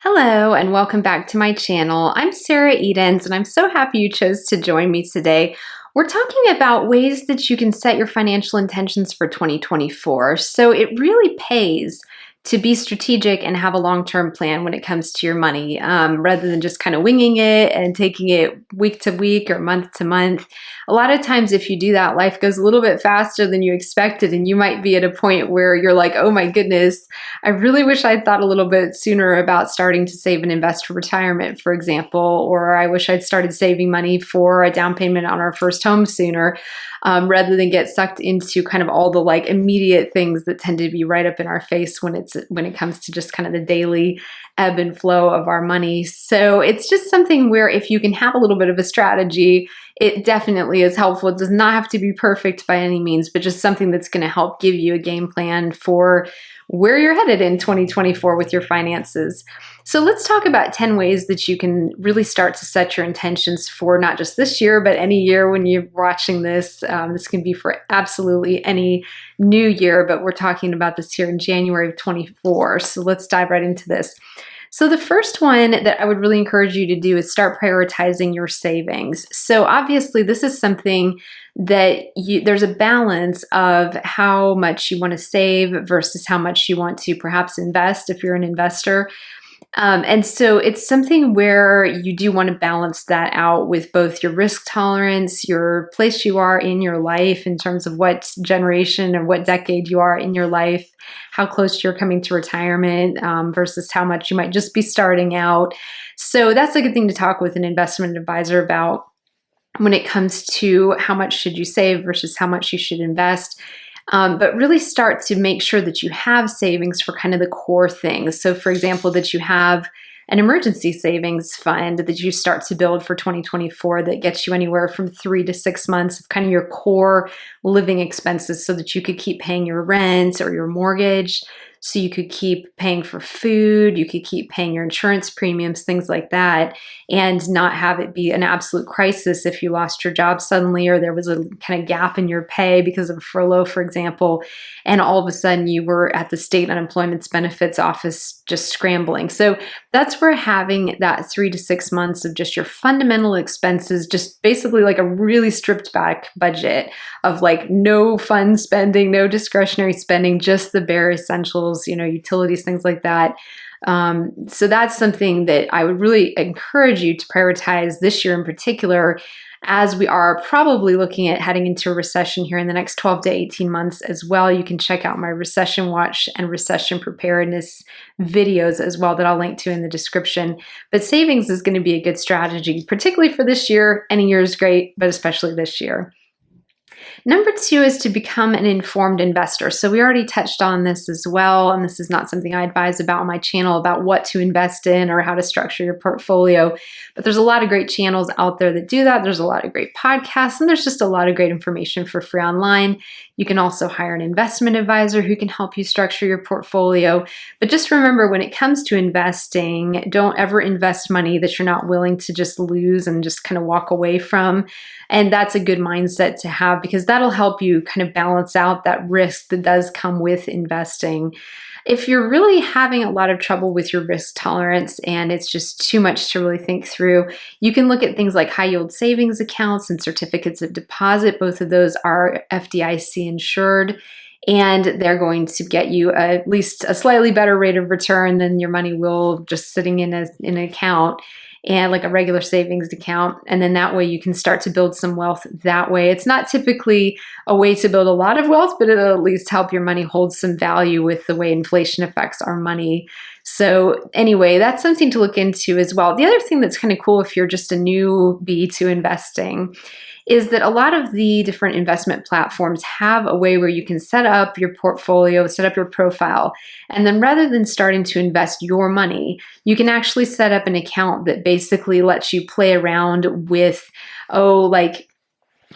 Hello and welcome back to my channel. I'm Sarah Edens and I'm so happy you chose to join me today. We're talking about ways that you can set your financial intentions for 2024. So it really pays to be strategic and have a long-term plan when it comes to your money, rather than just kind of winging it and taking it week to week or month to month. A lot of times if you do that, life goes a little bit faster than you expected and you might be at a point where you're like, oh my goodness, I really wish I'd thought a little bit sooner about starting to save and invest for retirement, for example, or I wish I'd started saving money for a down payment on our first home sooner, rather than get sucked into kind of all the like immediate things that tend to be right up in our face when it comes to just kind of the daily ebb and flow of our money. So it's just something where if you can have a little bit of a strategy, it definitely is helpful. It does not have to be perfect by any means, but just something that's going to help give you a game plan for where you're headed in 2024 with your finances. So let's talk about 10 ways that you can really start to set your intentions for not just this year, but any year when you're watching this. This can be for absolutely any new year, but we're talking about this here in January of 24. So let's dive right into this. So the first one that I would really encourage you to do is start prioritizing your savings. So obviously this is something that there's a balance of how much you want to save versus how much you want to perhaps invest if you're an investor. And so it's something where you do want to balance that out with both your risk tolerance, your place you are in your life in terms of what generation or what decade you are in your life, how close you're coming to retirement, versus how much you might just be starting out. So that's a good thing to talk with an investment advisor about when it comes to how much should you save versus how much you should invest. But really start to make sure that you have savings for kind of the core things. So for example, that you have an emergency savings fund that you start to build for 2024 that gets you anywhere from 3 to 6 months of kind of your core living expenses so that you could keep paying your rent or your mortgage. So you could keep paying for food, you could keep paying your insurance premiums, things like that, and not have it be an absolute crisis if you lost your job suddenly or there was a kind of gap in your pay because of furlough, for example, and all of a sudden you were at the state unemployment benefits office just scrambling. So that's where having that 3 to 6 months of just your fundamental expenses, just basically like a really stripped back budget of like no fun spending, no discretionary spending, just the bare essentials, utilities, things like that. So that's something that I would really encourage you to prioritize this year in particular, as we are probably looking at heading into a recession here in the next 12 to 18 months as well. You can check out my recession watch and recession preparedness videos as well that I'll link to in the description. But savings is going to be a good strategy, particularly for this year. Any year is great, but especially this year. Number 2 is to become an informed investor. So we already touched on this as well, and this is not something I advise about on my channel about what to invest in or how to structure your portfolio, but there's a lot of great channels out there that do that. There's a lot of great podcasts, and there's just a lot of great information for free online. You can also hire an investment advisor who can help you structure your portfolio. But just remember, when it comes to investing, don't ever invest money that you're not willing to just lose and just kind of walk away from. And that's a good mindset to have because that'll help you kind of balance out that risk that does come with investing. If you're really having a lot of trouble with your risk tolerance and it's just too much to really think through, you can look at things like high yield savings accounts and certificates of deposit. Both of those are FDIC insured, and they're going to get you at least a slightly better rate of return than your money will just sitting in an account, and like a regular savings account. And then that way you can start to build some wealth that way. It's not typically a way to build a lot of wealth, but it'll at least help your money hold some value with the way inflation affects our money. So anyway, that's something to look into as well. The other thing that's kind of cool if you're just a newbie to investing is that a lot of the different investment platforms have a way where you can set up your portfolio, set up your profile, and then rather than starting to invest your money, you can actually set up an account that basically lets you play around with,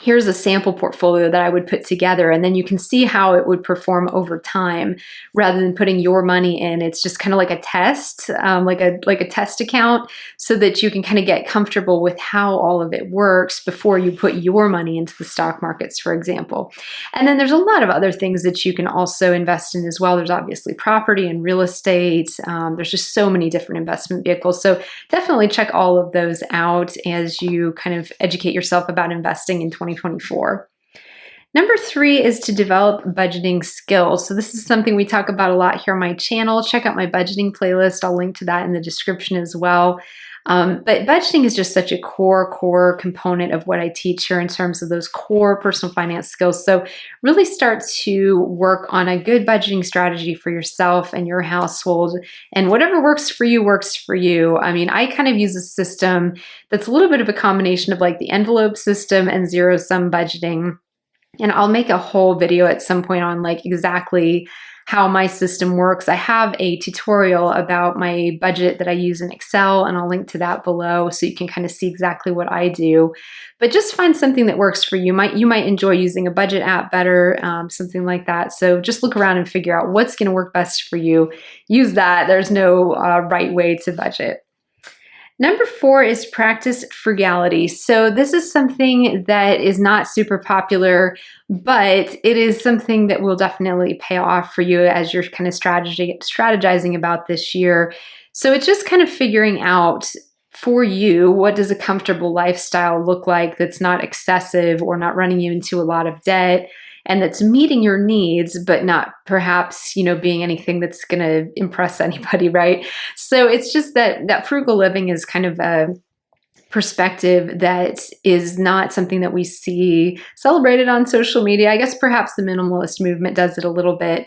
here's a sample portfolio that I would put together, and then you can see how it would perform over time rather than putting your money in. It's just kind of like a test, like a test account, so that you can kind of get comfortable with how all of it works before you put your money into the stock markets, for example. And then there's a lot of other things that you can also invest in as well. There's obviously property and real estate. There's just so many different investment vehicles. So definitely check all of those out as you kind of educate yourself about investing in 2024. Number 3 is to develop budgeting skills. So this is something we talk about a lot here on my channel. Check out my budgeting playlist. I'll link to that in the description as well. But budgeting is just such a core component of what I teach here in terms of those core personal finance skills. So really start to work on a good budgeting strategy for yourself and your household. And whatever works for you works for you. I mean, I kind of use a system that's a little bit of a combination of like the envelope system and zero-sum budgeting. And I'll make a whole video at some point on like exactly how my system works. I have a tutorial about my budget that I use in Excel, and I'll link to that below so you can kind of see exactly what I do. But just find something that works for you. You might enjoy using a budget app better, something like that. So just look around and figure out what's going to work best for you. Use that. There's no right way to budget. Number 4 is practice frugality. So this is something that is not super popular, but it is something that will definitely pay off for you as you're kind of strategizing about this year. So it's just kind of figuring out for you, what does a comfortable lifestyle look like that's not excessive or not running you into a lot of debt, and that's meeting your needs, but not perhaps, being anything that's going to impress anybody, right? So it's just that frugal living is kind of a perspective that is not something that we see celebrated on social media. I guess perhaps the minimalist movement does it a little bit.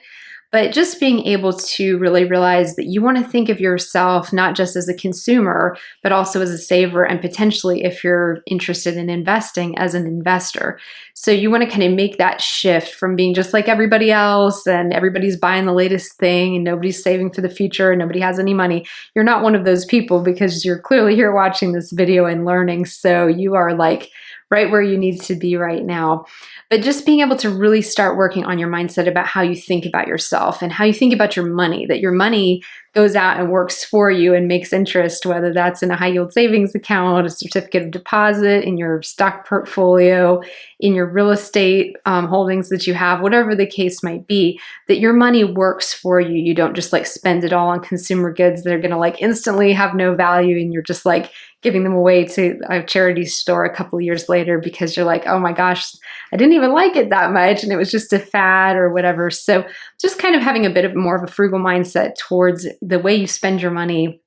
But just being able to really realize that you want to think of yourself not just as a consumer, but also as a saver, and potentially, if you're interested in investing, as an investor. So you want to kind of make that shift from being just like everybody else and everybody's buying the latest thing and nobody's saving for the future and nobody has any money. You're not one of those people, because you're clearly here watching this video and learning. So you are like right where you need to be right now. But just being able to really start working on your mindset about how you think about yourself and how you think about your money, that your money goes out and works for you and makes interest, whether that's in a high yield savings account, a certificate of deposit, in your stock portfolio, in your real estate holdings that you have, whatever the case might be, that your money works for you. You don't just like spend it all on consumer goods that are going to like instantly have no value, and you're just like giving them away to a charity store a couple of years later because you're like, oh my gosh, I didn't even like it that much and it was just a fad or whatever. So just kind of having a bit of more of a frugal mindset towards the way you spend your money,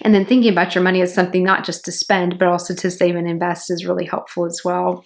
and then thinking about your money as something not just to spend, but also to save and invest is really helpful as well.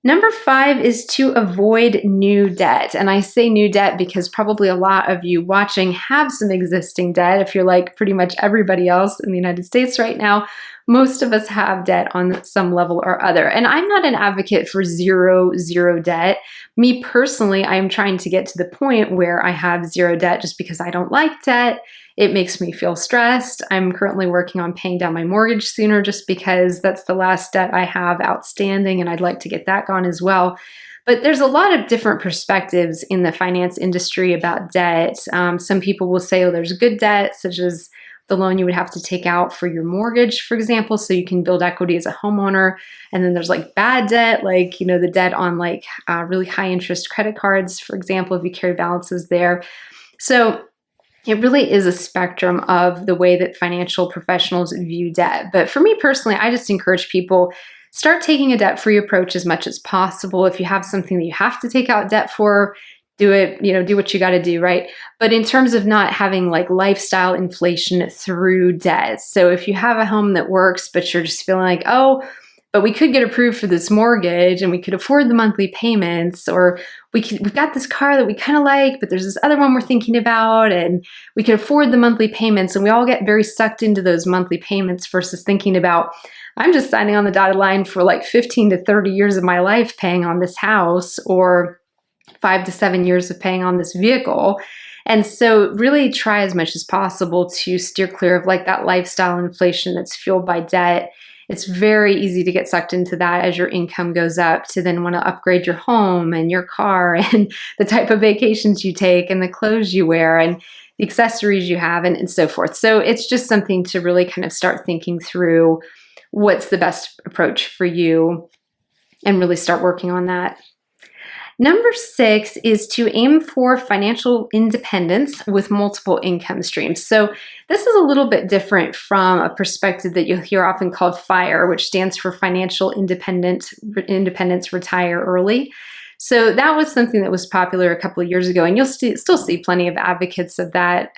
Number 5 is to avoid new debt. And I say new debt because probably a lot of you watching have some existing debt. If you're like pretty much everybody else in the United States right now, most of us have debt on some level or other. And I'm not an advocate for zero debt. Me personally, I am trying to get to the point where I have zero debt just because I don't like debt. It makes me feel stressed. I'm currently working on paying down my mortgage sooner just because that's the last debt I have outstanding, and I'd like to get that gone as well. But there's a lot of different perspectives in the finance industry about debt. Some people will say, oh, there's good debt, such as the loan you would have to take out for your mortgage, for example, so you can build equity as a homeowner. And then there's like bad debt, like, the debt on like really high interest credit cards, for example, if you carry balances there. So it really is a spectrum of the way that financial professionals view debt. But for me personally, I just encourage people, start taking a debt-free approach as much as possible. If you have something that you have to take out debt for, do it, do what you got to do, right? But in terms of not having like lifestyle inflation through debt. So if you have a home that works, but you're just feeling like, oh, but we could get approved for this mortgage and we could afford the monthly payments, or we've got this car that we kind of like, but there's this other one we're thinking about and we could afford the monthly payments, and we all get very sucked into those monthly payments versus thinking about, I'm just signing on the dotted line for like 15 to 30 years of my life paying on this house, or 5 to 7 years of paying on this vehicle. And so really try as much as possible to steer clear of like that lifestyle inflation that's fueled by debt. it's very easy to get sucked into that as your income goes up, to then want to upgrade your home and your car and the type of vacations you take and the clothes you wear and the accessories you have and so forth. So it's just something to really kind of start thinking through what's the best approach for you and really start working on that. Number 6 is to aim for financial independence with multiple income streams. So this is a little bit different from a perspective that you'll hear often called FIRE, which stands for financial independence, retire early. So that was something that was popular a couple of years ago, and you'll still see plenty of advocates of that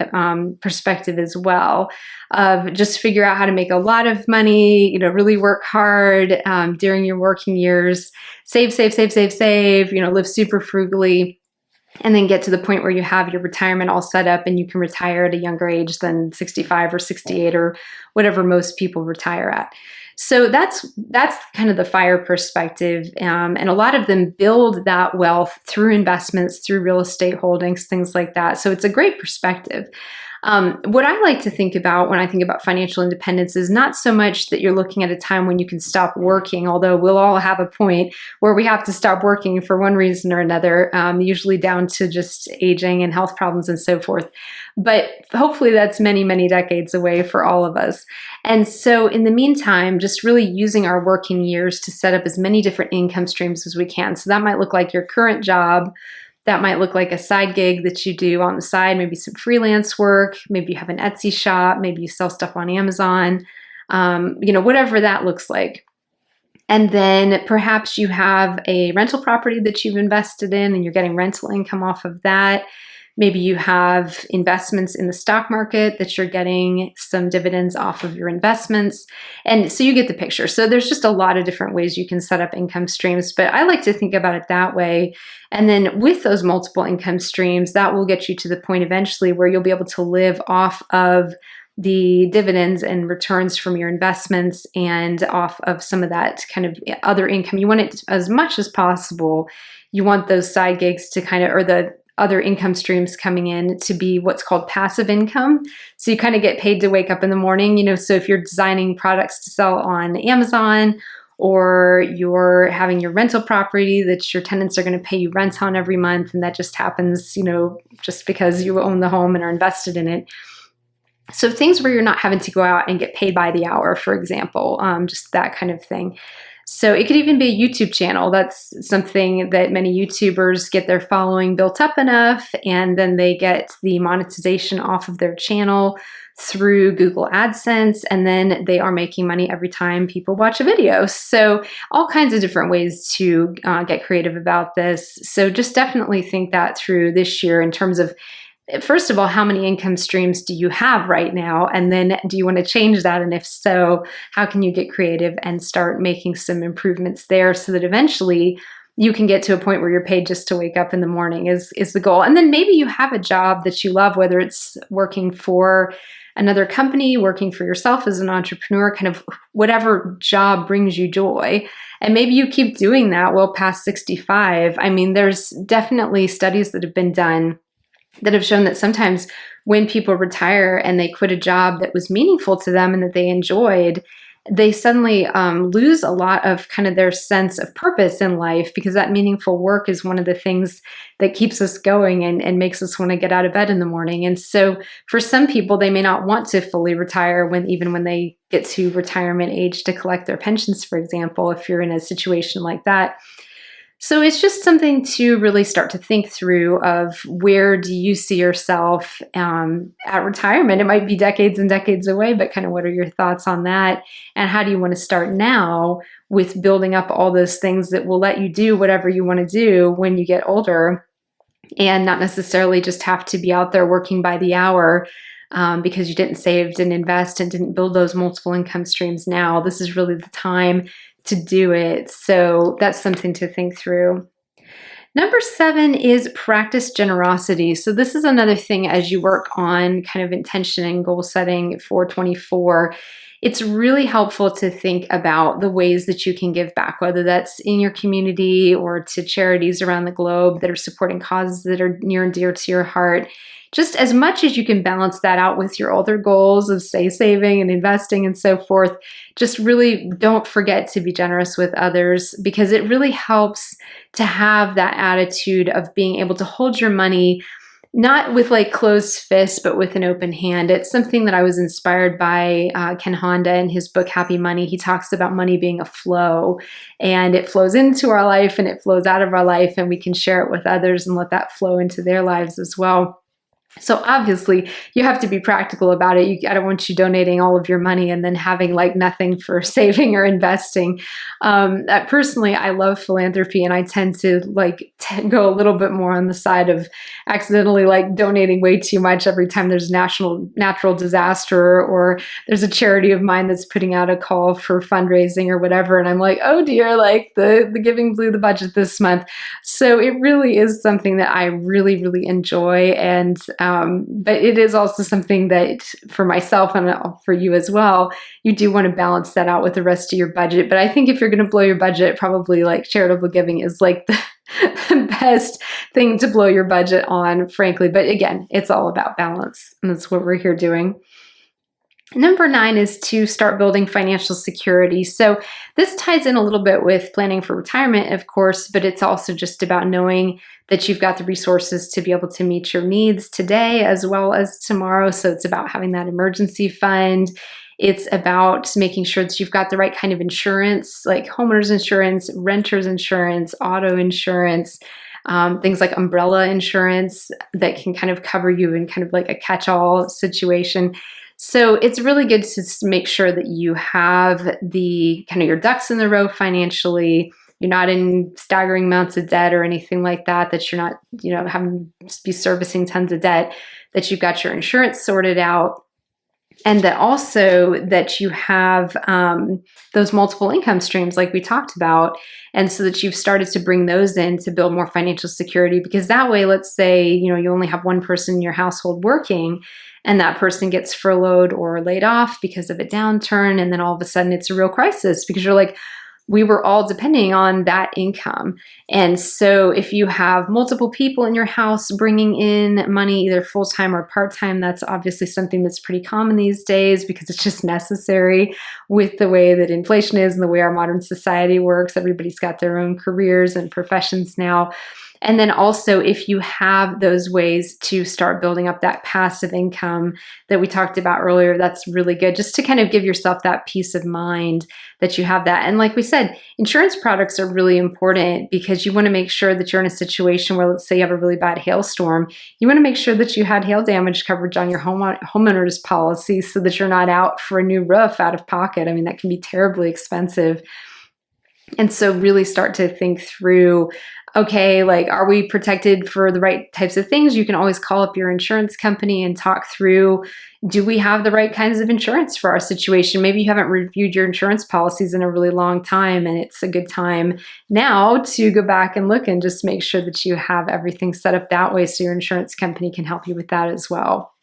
perspective as well. Of just figure out how to make a lot of money, really work hard during your working years, save, live super frugally, and then get to the point where you have your retirement all set up and you can retire at a younger age than 65 or 68 or whatever most people retire at. So that's kind of the FIRE perspective, and a lot of them build that wealth through investments, through real estate holdings, things like that. So it's a great perspective. What I like to think about when I think about financial independence is not so much that you're looking at a time when you can stop working, although we'll all have a point where we have to stop working for one reason or another, usually down to just aging and health problems and so forth. But hopefully that's many, many decades away for all of us. And so in the meantime, just really using our working years to set up as many different income streams as we can. So that might look like your current job. That might look like a side gig that you do on the side, maybe some freelance work, maybe you have an Etsy shop, maybe you sell stuff on Amazon, whatever that looks like. And then perhaps you have a rental property that you've invested in and you're getting rental income off of that. Maybe you have investments in the stock market that you're getting some dividends off of your investments. And so you get the picture. So there's just a lot of different ways you can set up income streams, but I like to think about it that way. And then with those multiple income streams, that will get you to the point eventually where you'll be able to live off of the dividends and returns from your investments and off of some of that kind of other income. You want it as much as possible. You want those side gigs to kind of, or the other income streams coming in to be what's called passive income. So you kind of get paid to wake up in the morning, so if you're designing products to sell on Amazon, or you're having your rental property that your tenants are going to pay you rent on every month, and that just happens, just because you own the home and are invested in it. So things where you're not having to go out and get paid by the hour, for example, just that kind of thing. So it could even be a YouTube channel. That's something that many YouTubers get their following built up enough, and then they get the monetization off of their channel through Google AdSense, and then they are making money every time people watch a video. So all kinds of different ways to get creative about this. So just definitely think that through this year in terms of, first of all, how many income streams do you have right now? And then do you want to change that? And if so, how can you get creative and start making some improvements there so that eventually you can get to a point where you're paid just to wake up in the morning is the goal. And then maybe you have a job that you love, whether it's working for another company, working for yourself as an entrepreneur, kind of whatever job brings you joy. And maybe you keep doing that well past 65. I mean, there's definitely studies that have been done that have shown that sometimes when people retire and they quit a job that was meaningful to them and that they enjoyed, they suddenly lose a lot of kind of their sense of purpose in life, because that meaningful work is one of the things that keeps us going and makes us want to get out of bed in the morning. And so for some people, they may not want to fully retire even when they get to retirement age to collect their pensions, for example, if you're in a situation like that. So it's just something to really start to think through of where do you see yourself at retirement? It might be decades and decades away, but kind of what are your thoughts on that? And how do you want to start now with building up all those things that will let you do whatever you want to do when you get older, and not necessarily just have to be out there working by the hour because you didn't save, didn't invest, and didn't build those multiple income streams now. This is really the time to do it. So that's something to think through. Number 7 is practice generosity. So this is another thing as you work on kind of intention and goal setting for 24. It's really helpful to think about the ways that you can give back, whether that's in your community or to charities around the globe that are supporting causes that are near and dear to your heart. Just as much as you can balance that out with your other goals of, say, saving and investing and so forth, just really don't forget to be generous with others, because it really helps to have that attitude of being able to hold your money not with like closed fists, but with an open hand. It's something that I was inspired by Ken Honda in his book, Happy Money. He talks about money being a flow, and it flows into our life and it flows out of our life, and we can share it with others and let that flow into their lives as well. So obviously you have to be practical about it. I don't want you donating all of your money and then having like nothing for saving or investing. Personally, I love philanthropy, and I tend to go a little bit more on the side of accidentally like donating way too much every time there's natural disaster, or there's a charity of mine that's putting out a call for fundraising or whatever. And I'm like, oh dear, like the giving blew the budget this month. So it really is something that I really, really enjoy. And but it is also something that for myself and for you as well, you do want to balance that out with the rest of your budget. But I think if you're going to blow your budget, probably like charitable giving is like the best thing to blow your budget on, frankly. But again, it's all about balance, and that's what we're here doing. Number 9 is to start building financial security. So this ties in a little bit with planning for retirement, of course, but it's also just about knowing that you've got the resources to be able to meet your needs today as well as tomorrow. So it's about having that emergency fund. It's about making sure that you've got the right kind of insurance, like homeowners insurance, renters insurance, auto insurance, things like umbrella insurance that can kind of cover you in kind of like a catch-all situation. So it's really good to make sure that you have the kind of your ducks in the row financially. You're not in staggering amounts of debt or anything like that, that you're not, having to be servicing tons of debt, that you've got your insurance sorted out, and that also that you have those multiple income streams like we talked about. And so that you've started to bring those in to build more financial security, because that way, let's say, you only have one person in your household working, and that person gets furloughed or laid off because of a downturn. And then all of a sudden it's a real crisis, because you're like, we were all depending on that income. And so if you have multiple people in your house bringing in money, either full-time or part-time, that's obviously something that's pretty common these days, because it's just necessary with the way that inflation is and the way our modern society works. Everybody's got their own careers and professions now. And then also, if you have those ways to start building up that passive income that we talked about earlier, that's really good, just to kind of give yourself that peace of mind that you have that. And like we said, insurance products are really important, because you want to make sure that you're in a situation where, let's say you have a really bad hailstorm, you want to make sure that you had hail damage coverage on your homeowner's policy, so that you're not out for a new roof out of pocket. I mean, that can be terribly expensive. And so really start to think through, okay, like, are we protected for the right types of things? You can always call up your insurance company and talk through, do we have the right kinds of insurance for our situation? Maybe you haven't reviewed your insurance policies in a really long time, and it's a good time now to go back and look and just make sure that you have everything set up that way, so your insurance company can help you with that as well.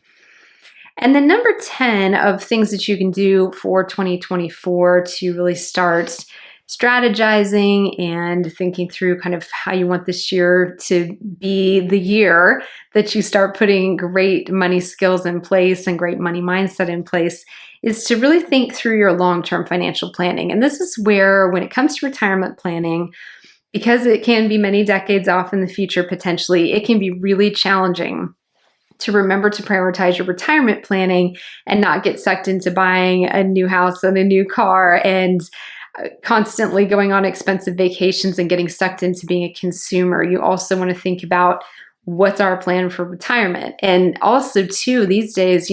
And then number 10 of things that you can do for 2024 to really start strategizing and thinking through kind of how you want this year to be the year that you start putting great money skills in place and great money mindset in place, is to really think through your long-term financial planning. And this is where, when it comes to retirement planning, because it can be many decades off in the future potentially, it can be really challenging to remember to prioritize your retirement planning and not get sucked into buying a new house and a new car and constantly going on expensive vacations and getting sucked into being a consumer. You also want to think about, what's our plan for retirement? And also too, these days,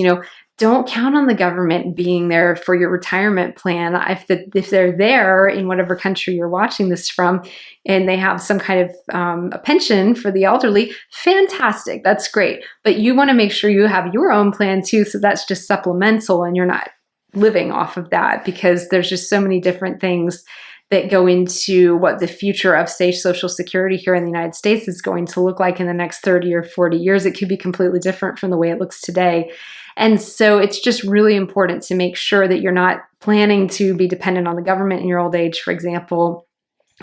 don't count on the government being there for your retirement plan. If they're there in whatever country you're watching this from, and they have some kind of a pension for the elderly, fantastic, that's great. But you want to make sure you have your own plan too, so that's just supplemental and you're not living off of that, because there's just so many different things that go into what the future of, say, Social Security here in the United States is going to look like in the next 30 or 40 years. It could be completely different from the way it looks today. And so it's just really important to make sure that you're not planning to be dependent on the government in your old age, for example,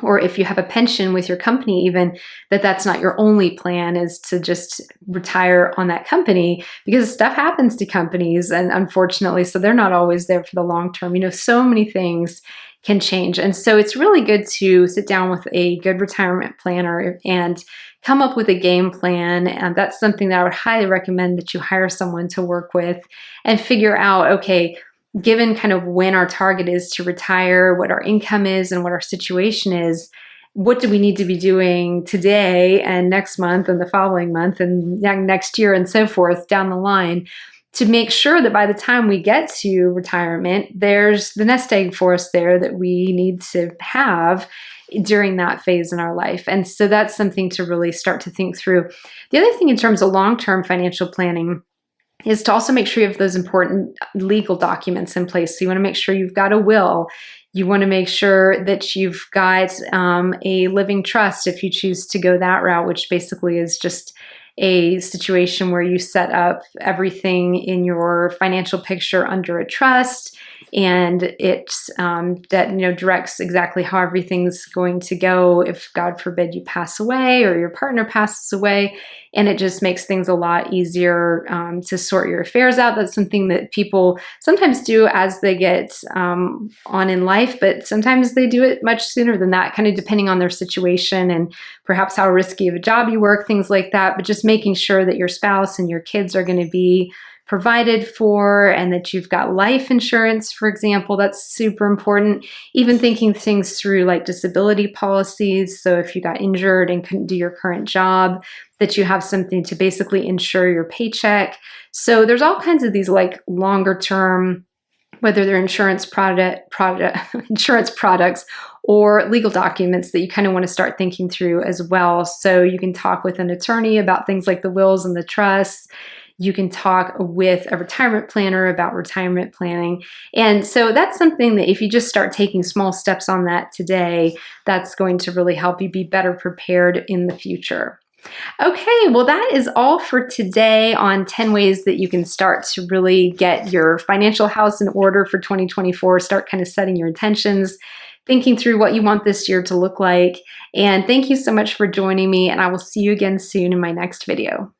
or if you have a pension with your company, even that's not your only plan, is to just retire on that company, because stuff happens to companies, and unfortunately, so they're not always there for the long term. So many things can change. And so it's really good to sit down with a good retirement planner and come up with a game plan. And that's something that I would highly recommend that you hire someone to work with and figure out, okay, given kind of when our target is to retire, what our income is, and what our situation is, what do we need to be doing today and next month and the following month and next year and so forth down the line, to make sure that by the time we get to retirement, there's the nest egg for us there that we need to have during that phase in our life. And so that's something to really start to think through. The other thing in terms of long-term financial planning is to also make sure you have those important legal documents in place. So you want to make sure you've got a will. You want to make sure that you've got a living trust if you choose to go that route, which basically is just a situation where you set up everything in your financial picture under a trust, and it that directs exactly how everything's going to go if, God forbid, you pass away or your partner passes away, and it just makes things a lot easier to sort your affairs out. That's something that people sometimes do as they get on in life, but sometimes they do it much sooner than that, kind of depending on their situation and perhaps how risky of a job you work, things like that. But just making sure that your spouse and your kids are going to be provided for, and that you've got life insurance, for example. That's super important. Even thinking things through like disability policies. So if you got injured and couldn't do your current job, that you have something to basically insure your paycheck. So there's all kinds of these like longer term, whether they're insurance products or legal documents, that you kind of want to start thinking through as well. So you can talk with an attorney about things like the wills and the trusts. You can talk with a retirement planner about retirement planning. And so that's something that if you just start taking small steps on that today, that's going to really help you be better prepared in the future. Okay, well, that is all for today on 10 ways that you can start to really get your financial house in order for 2024. Start kind of setting your intentions, thinking through what you want this year to look like. And thank you so much for joining me, and I will see you again soon in my next video.